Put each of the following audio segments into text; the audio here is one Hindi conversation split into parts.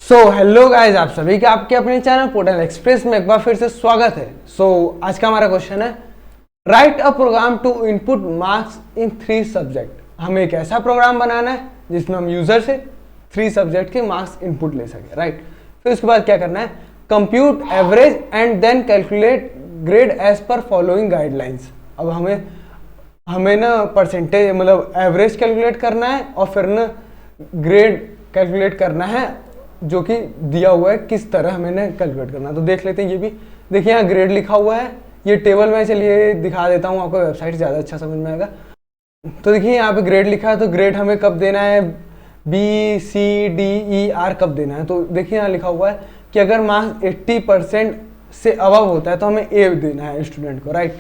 हेलो गाइस, आप सभी का आपके अपने चैनल पोर्टल एक्सप्रेस में एक बार फिर से स्वागत है। आज का हमारा क्वेश्चन है write a program to input marks in 3 subject. हमें एक ऐसा प्रोग्राम बनाना है जिसमें हम यूजर से 3 सब्जेक्ट के मार्क्स इनपुट ले सके, राइट। फिर उसके बाद क्या करना है, compute average and then calculate grade as per following guidelines. अब हमें ना परसेंटेज मतलब एवरेज कैलकुलेट करना है और फिर ना ग्रेड कैलकुलेट करना है, जो कि दिया हुआ है किस तरह हमें कैलकुलेट करना है। तो देख लेते हैं। ये भी देखिए यहाँ ग्रेड लिखा हुआ है, ये टेबल में चलिए दिखा देता हूँ आपको, वेबसाइट ज़्यादा अच्छा समझ में आएगा। तो देखिए यहाँ पे ग्रेड लिखा है, तो ग्रेड हमें कब देना है, BCDER कब देना है। तो देखिए यहाँ लिखा हुआ है कि अगर मार्क्स 80% से अबव होता है तो हमें A देना है स्टूडेंट को, राइट।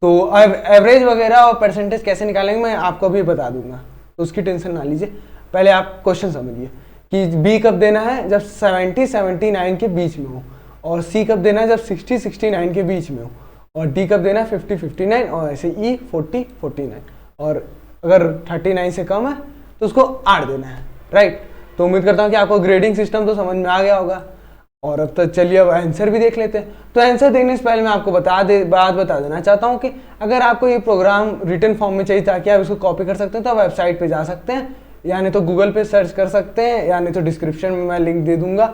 तो अब एवरेज वगैरह और परसेंटेज कैसे निकालेंगे मैं आपको भी बता दूंगा, तो उसकी टेंशन ना लीजिए। पहले आप क्वेश्चन समझिए कि B कब देना है, जब 70-79 के बीच में हो, और C कब देना है जब 60-69 के बीच में हो, और D कब देना है 50-59, और ऐसे E 40-49, और अगर 39 से कम है तो उसको 8 देना है, राइट। तो उम्मीद करता हूँ कि आपको ग्रेडिंग सिस्टम तो समझ में आ गया होगा। और अब तो चलिए अब आंसर भी देख लेते हैं। तो आंसर देखने से पहले मैं आपको बता देना चाहता हूँ कि अगर आपको ये प्रोग्राम रिटन फॉर्म में चाहिए ताकि आप इसको कॉपी कर सकते हैं, तो आप वेबसाइट पे जा सकते हैं, या नहीं तो गूगल पे सर्च कर सकते हैं, या नहीं तो डिस्क्रिप्शन में मैं लिंक दे दूंगा।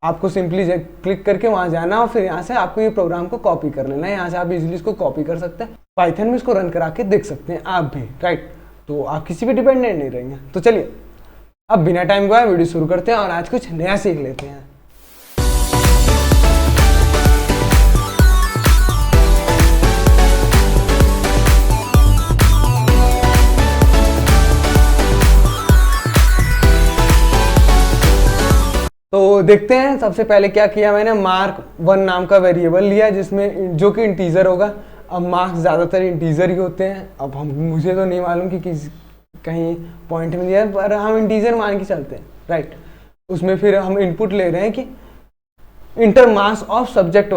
आपको सिंपली क्लिक करके वहाँ जाना और फिर यहाँ से आपको ये प्रोग्राम को कॉपी कर लेना है। यहाँ से आप इजीली इसको कॉपी कर सकते हैं, पाइथन में इसको रन करा के देख सकते हैं आप भी, राइट। तो आप किसी भी डिपेंडेंट नहीं रहेंगे। तो चलिए अब बिना टाइम गवाए वीडियो शुरू करते हैं और आज कुछ नया सीख लेते हैं। तो देखते हैं सबसे पहले क्या किया मैंने, mark1 नाम का वेरिएबल लिया जिसमें जो कि इंटीजर होगा। अब मार्क्स ज़्यादातर इंटीजर ही होते हैं। अब मुझे तो नहीं मालूम कि कहीं पॉइंट में दिया है, पर हम इंटीजर मान के चलते हैं, राइट। उसमें फिर हम इनपुट ले रहे हैं कि इंटर मार्क्स ऑफ सब्जेक्ट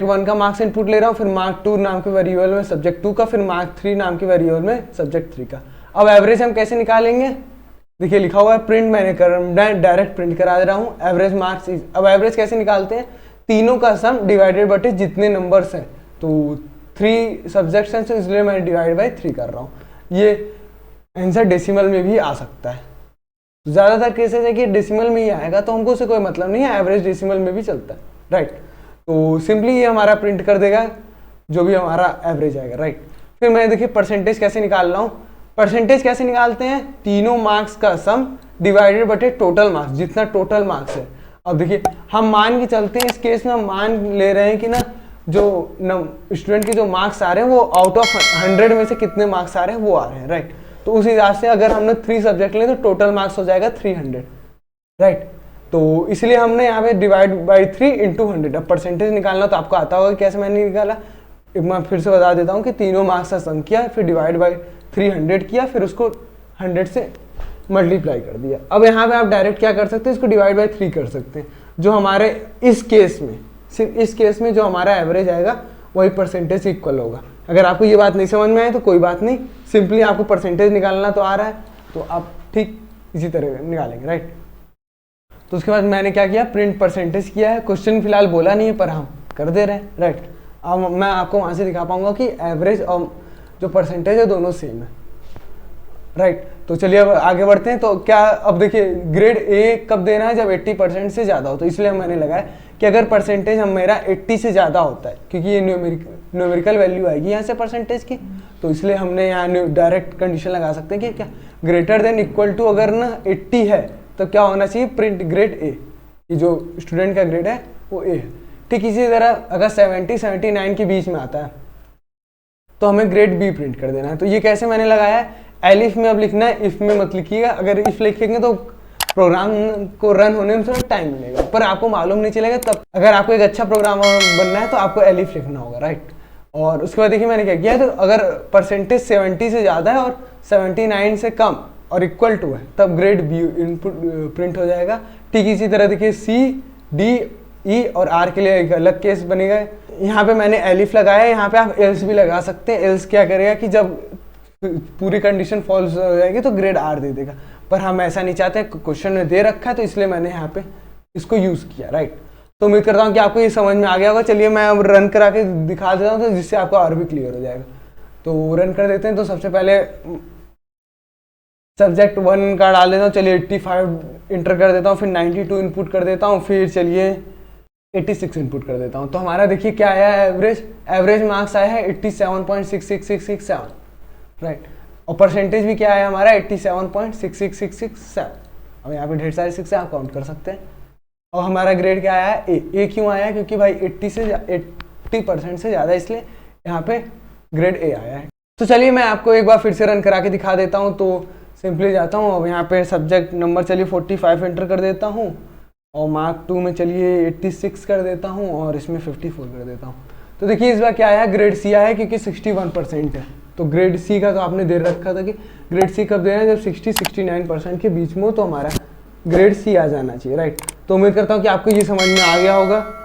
1 का मार्क्स इनपुट ले रहा हूँ, फिर mark2 नाम के वेरिएबल में सब्जेक्ट 2 का, फिर mark3 नाम के वेरिएबल में सब्जेक्ट 3 का। अब एवरेज हम कैसे निकालेंगे, देखिए लिखा हुआ है प्रिंट, मैंने डायरेक्ट प्रिंट करा दे रहा हूँ एवरेज मार्क्स। अब एवरेज कैसे निकालते हैं, तीनों का सम डिवाइडेड बटे जितने नंबर्स हैं। तो 3 सब्जेक्ट्स हैं तो इसलिए मैं डिवाइड बाई 3 कर रहा हूँ। ये आंसर डेसिमल में भी आ सकता है, ज़्यादातर केसेस है कि डेसिमल में ही आएगा, तो हमको उससे कोई मतलब नहीं है, एवरेज डेसिमल में भी चलता है, राइट। तो सिंपली ये हमारा प्रिंट कर देगा जो भी हमारा एवरेज आएगा, राइट। फिर मैं देखिए परसेंटेज कैसे निकाल रहा हूँ। परसेंटेज कैसे निकालते हैं, तीनों मार्क्स का सम डिवाइडेड बटे टोटल मार्क्स, जितना टोटल मार्क्स है। अब देखिए हम मान के चलते हैं, इस केस में हम मान ले रहे हैं कि ना जो स्टूडेंट के जो मार्क्स आ रहे हैं वो आउट ऑफ 100 में से कितने मार्क्स आ रहे हैं वो आ रहे हैं, राइट। तो उस हिसाब से अगर हमने 3 सब्जेक्ट लें तो टोटल मार्क्स हो जाएगा 300, राइट। तो इसलिए हमने यहाँ पे डिवाइड बाई 3 इंटू 100। अब परसेंटेज निकालना तो आपको आता होगा, कैसे मैंने निकाला एक बार फिर से बता देता हूँ कि तीनों मार्क्स का सम किया, फिर डिवाइड बाई 300 किया, फिर उसको 100 से मल्टीप्लाई कर दिया। अब यहाँ पे आप डायरेक्ट क्या कर सकते हैं, इसको डिवाइड बाई 3 कर सकते हैं। जो हमारे इस केस में, सिर्फ इस केस में जो हमारा एवरेज आएगा वही परसेंटेज इक्वल होगा। अगर आपको ये बात नहीं समझ में आए तो कोई बात नहीं, सिंपली आपको परसेंटेज निकालना तो आ रहा है तो आप ठीक इसी तरह निकालेंगे, राइट। तो उसके बाद मैंने क्या किया, प्रिंट परसेंटेज किया है। क्वेश्चन फिलहाल बोला नहीं है पर हम कर दे रहे हैं, राइट। अब मैं आपको वहाँ से दिखा पाऊंगा कि एवरेज और जो परसेंटेज है दोनों सेम है, राइट। तो चलिए अब आगे बढ़ते हैं। तो क्या, अब देखिए ग्रेड A कब देना है, जब 80% से ज़्यादा हो। तो इसलिए मैंने लगाया कि अगर परसेंटेज हम मेरा 80 से ज़्यादा होता है, क्योंकि ये न्यूमेरिकल वैल्यू आएगी यहाँ से परसेंटेज की, तो इसलिए हमने यहाँ डायरेक्ट कंडीशन लगा सकते हैं कि क्या ग्रेटर देन इक्वल टू, अगर ना 80 है तो क्या होना चाहिए, प्रिंट ग्रेड A, कि जो स्टूडेंट का ग्रेड है वो A है। ठीक इसी तरह अगर 70-79 के बीच में आता है तो हमें ग्रेड B प्रिंट कर देना है। तो ये कैसे मैंने लगाया है, एलिफ में अब लिखना है, इफ में मत लिखिएगा। अगर इफ लिखेंगे तो प्रोग्राम को रन होने में थोड़ा टाइम मिलेगा, पर आपको मालूम नहीं चलेगा। तब अगर आपको एक अच्छा प्रोग्राम बनना है तो आपको एलिफ लिखना होगा, राइट। और उसके बाद देखिए मैंने क्या किया, तो अगर परसेंटेज 70 से ज़्यादा है और 79 से कम और इक्वल टू है तब ग्रेड B इनपुट प्रिंट हो जाएगा। ठीक इसी तरह देखिए C, D, E और R के लिए एक अलग केस बनेगा। यहाँ पे मैंने एलिफ लगाया है, यहाँ पे आप एल्स भी लगा सकते हैं। एल्स क्या करेगा कि जब पूरी कंडीशन फॉल्स हो जाएगी तो ग्रेड R दे देगा, पर हम ऐसा नहीं चाहते, क्वेश्चन में दे रखा है तो इसलिए मैंने यहाँ पे इसको यूज़ किया, राइट। तो उम्मीद करता हूँ कि आपको ये समझ में आ गया होगा। चलिए मैं अब रन करा के दिखा देता हूँ तो जिससे आपको और भी क्लियर हो जाएगा। तो रन कर देते हैं। तो सबसे पहले सब्जेक्ट 1 का डाल देता हूँ, चलिए 85 इंटर कर देता हूँ, फिर 92 इनपुट कर देता हूँ, फिर चलिए 86 इनपुट कर देता हूँ। तो हमारा देखिए क्या आया है, एवरेज मार्क्स आया है 87.66667, राइट। और परसेंटेज भी क्या आया हमारा 87.66667। अब यहाँ पे ढेर सारे 6 आप काउंट कर सकते हैं। और हमारा ग्रेड क्या आया है, ए क्यों आया है, क्योंकि भाई 80% से ज़्यादा, इसलिए यहाँ पे ग्रेड ए आया है। तो चलिए मैं आपको एक बार फिर से रन करा के दिखा देता हूँ। तो सिंपली जाता हूँ, अब यहाँ पे सब्जेक्ट नंबर चलिए 45 एंटर कर देता हूँ, और मार्क 2 में चलिए 86 कर देता हूँ, और इसमें 54 कर देता हूँ। तो देखिए इस बार क्या आया, ग्रेड सी आया है, क्योंकि 61% है। तो ग्रेड सी का तो आपने दे रखा था कि ग्रेड सी कब देना है, जब 60-69% के बीच में हो, तो हमारा ग्रेड सी आ जाना चाहिए, राइट। तो उम्मीद करता हूँ कि आपको ये समझ में आ गया होगा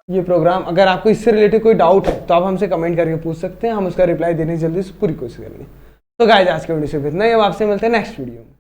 ये प्रोग्राम। अगर आपको इससे रिलेटेड कोई डाउट है तो आप हमसे कमेंट करके पूछ सकते हैं, हम उसका रिप्लाई देने की जल्दी से पूरी कोशिश करेंगे। तो गाइस आज के वीडियो से इतना ही, अब आपसे मिलते हैं नेक्स्ट वीडियो में।